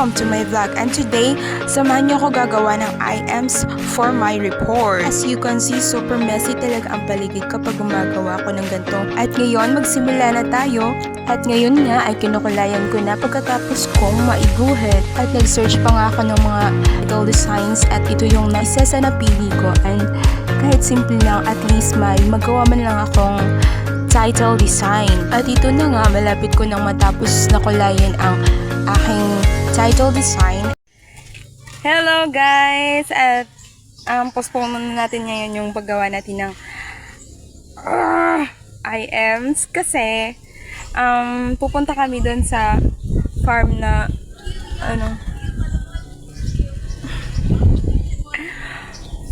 welcome to my vlog, and today, samahan niyo ako gagawa ng items for my report. As you can see, super messy talaga ang paligid kapag gumagawa ko ng ganito. At ngayon, magsimula na tayo. At ngayon nga ay kinukulayan ko na pagkatapos kong maiguhit. At nag-search pa nga ako ng mga title designs at ito yung isa sa napili ko. And kahit simple lang, at least may magawa man lang akong title design. At ito na nga, malapit ko nang matapos na kulayan ang aking title design. Hello guys! At postpone muna natin ngayon yung paggawa natin ng items kasi pupunta kami doon sa farm na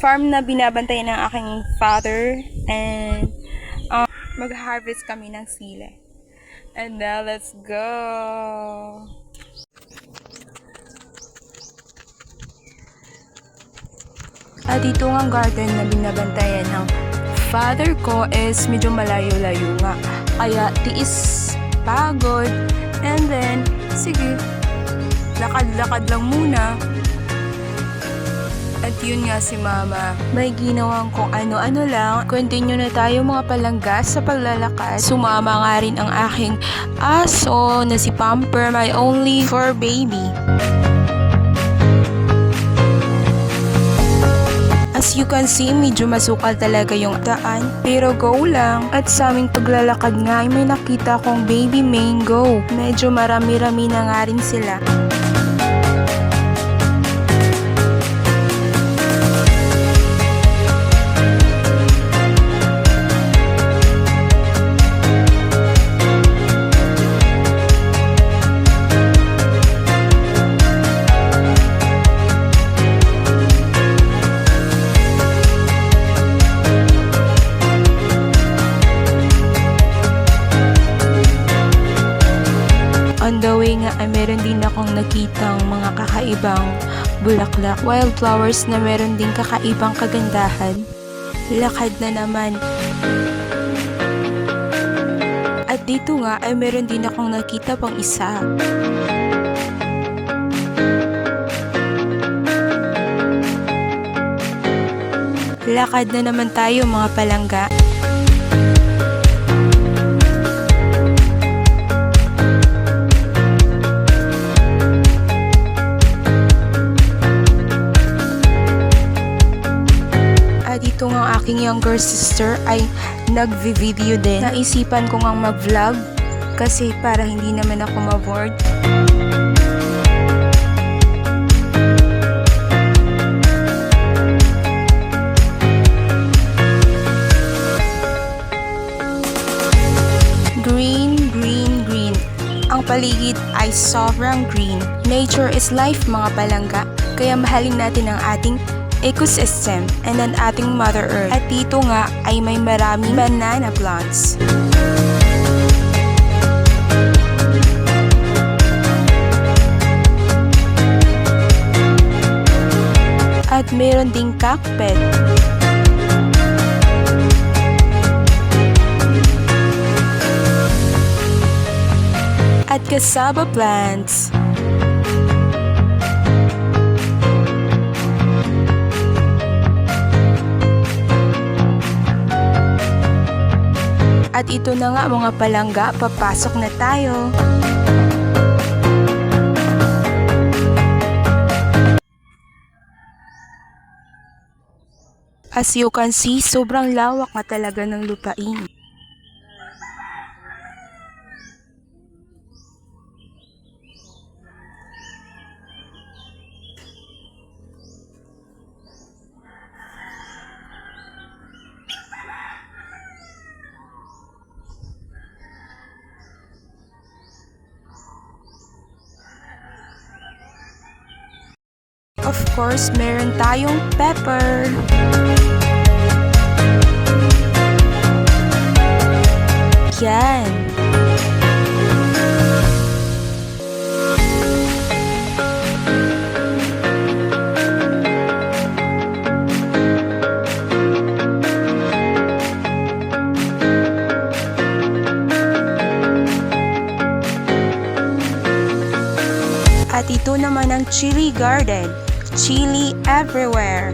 farm na binabantayan ng aking father, and mag-harvest kami ng sili. And now let's go! At ito ang garden na binabantayan ng father ko is medyo malayo-layo nga. Kaya tiis, pagod, and then, sige, lakad-lakad lang muna. At yun nga si mama, may ginawang kung ano-ano lang. Continue na tayo mga palangga sa paglalakad. Sumama nga rin ang aking aso na si Pamper, my only fur baby. As you can see, medyo masukal talaga yung daan, pero go lang. At sa aming paglalakad nga ay may nakita kong baby mango. Medyo marami-rami na nga rin sila. On the way nga ay meron din akong nakitang mga kakaibang bulaklak, wildflowers na meron din kakaibang kagandahan. Lakad na naman. At dito nga ay meron din akong nakita pang isa. Lakad na naman tayo mga palangga. Dito nga aking younger sister ay nag-video din. Naisipan ko ngang mag-vlog kasi para hindi naman ako ma-bored. Green, green, green. Ang paligid ay sobrang green. Nature is life mga palangga. Kaya mahalin natin ang ating ecosystem and ang ating Mother Earth. At dito nga ay may maraming banana plants. At meron ding kakpet. At cassava plants. At ito na nga mga palangga, papasok na tayo. As you can see, sobrang lawak na talaga ng lupain. Of course, meron tayong pepper. Yan. At ito naman ng chili garden. Chili everywhere!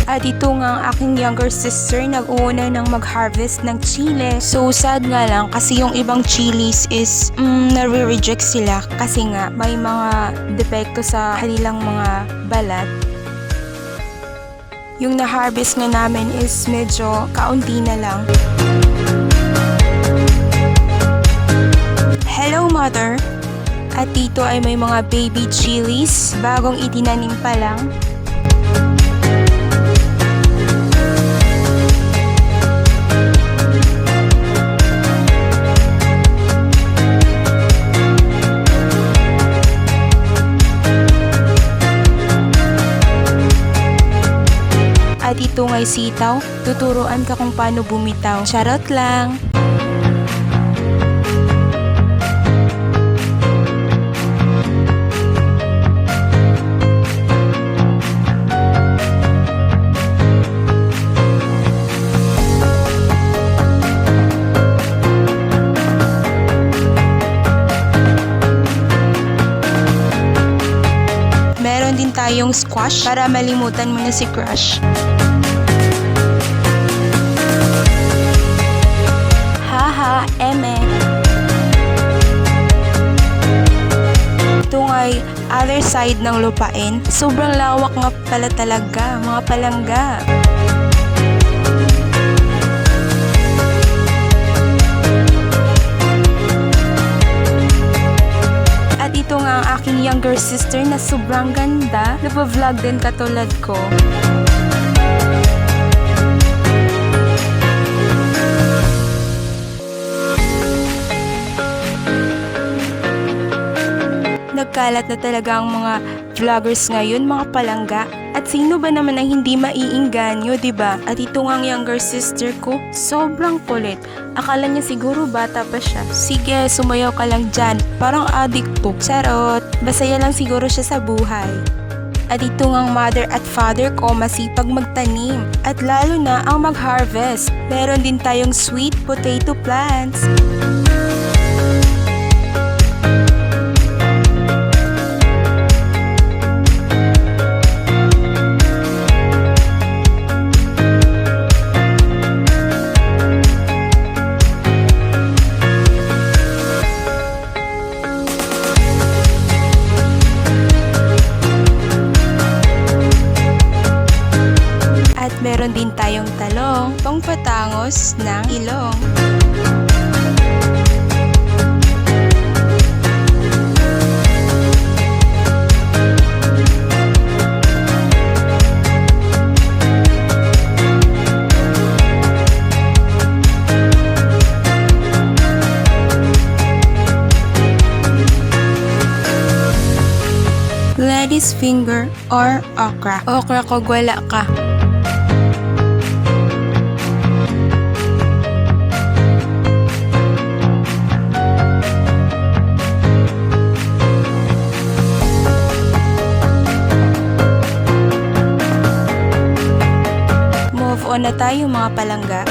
At ito nga ang aking younger sister nag-uuna ng mag-harvest ng chile. So sad nga lang kasi yung ibang chilies is nare-reject sila kasi nga may mga depekto sa kanilang mga balat. Yung na-harvest nga namin is medyo kaunti na lang. Hello mother! At dito ay may mga baby chilies, bagong itinanim pa lang. At ito nga'y sitaw, tuturuan ka kung paano bumitaw. Charot lang! Meron din tayong squash para malimutan mo na si crush. Haha, eme. Ito nga'y other side ng lupain. Sobrang lawak nga pala talaga, mga palangga. At ito nga ang aking younger sister na sobrang ganda. Napa-vlog din katulad ko. Nagkalat na talaga ang mga vloggers ngayon, mga palangga. At sino ba naman ang hindi maiinganyo, diba? At ito nga ang younger sister ko, sobrang kulit. Akala niya siguro bata pa siya. Sige, sumayaw ka lang dyan. Parang addict to. Charot. Masaya lang siguro siya sa buhay. At ito ngang mother at father ko masipag magtanim. At lalo na ang mag-harvest. Meron din tayong sweet potato plants. Meron din tayong talong, pangpatangos ng ilong. Lady's finger or okra. Okra ko wala ka. Na tayo mga palangga.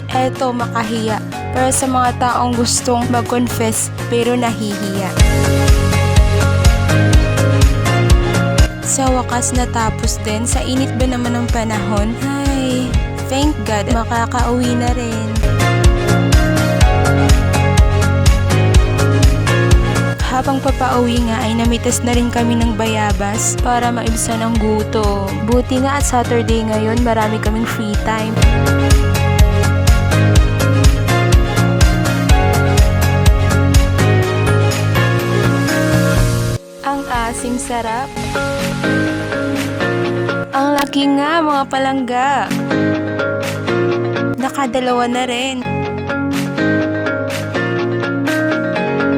Eto makahiya para sa mga taong gustong mag-confess pero nahihiya. Sa wakas natapos din, sa init ba naman ng panahon? Ay, thank God, makakauwi na rin. Habang papauwi nga ay namitas na rin kami ng bayabas para maibsan ang gutom. Buti nga at Saturday ngayon marami kaming free time. Ang asim sarap. Ang laki nga mga palangga. Nakadalawa na rin.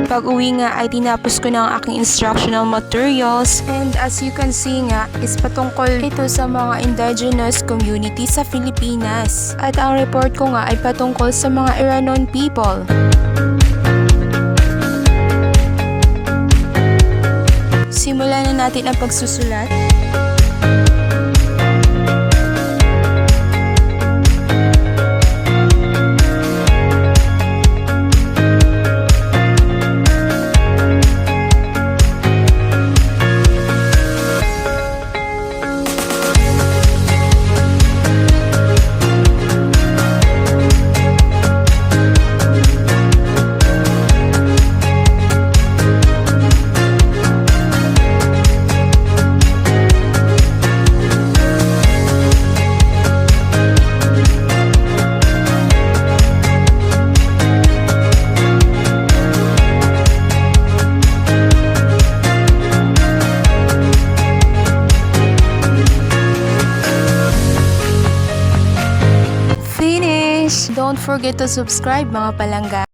Pag-uwi nga ay tinapos ko na ang aking instructional materials, and as you can see nga is patungkol ito sa mga indigenous community sa Pilipinas. At ang report ko nga ay patungkol sa mga Iranon people. simulan na natin ang pagsusulat. Don't forget to subscribe mga palangga.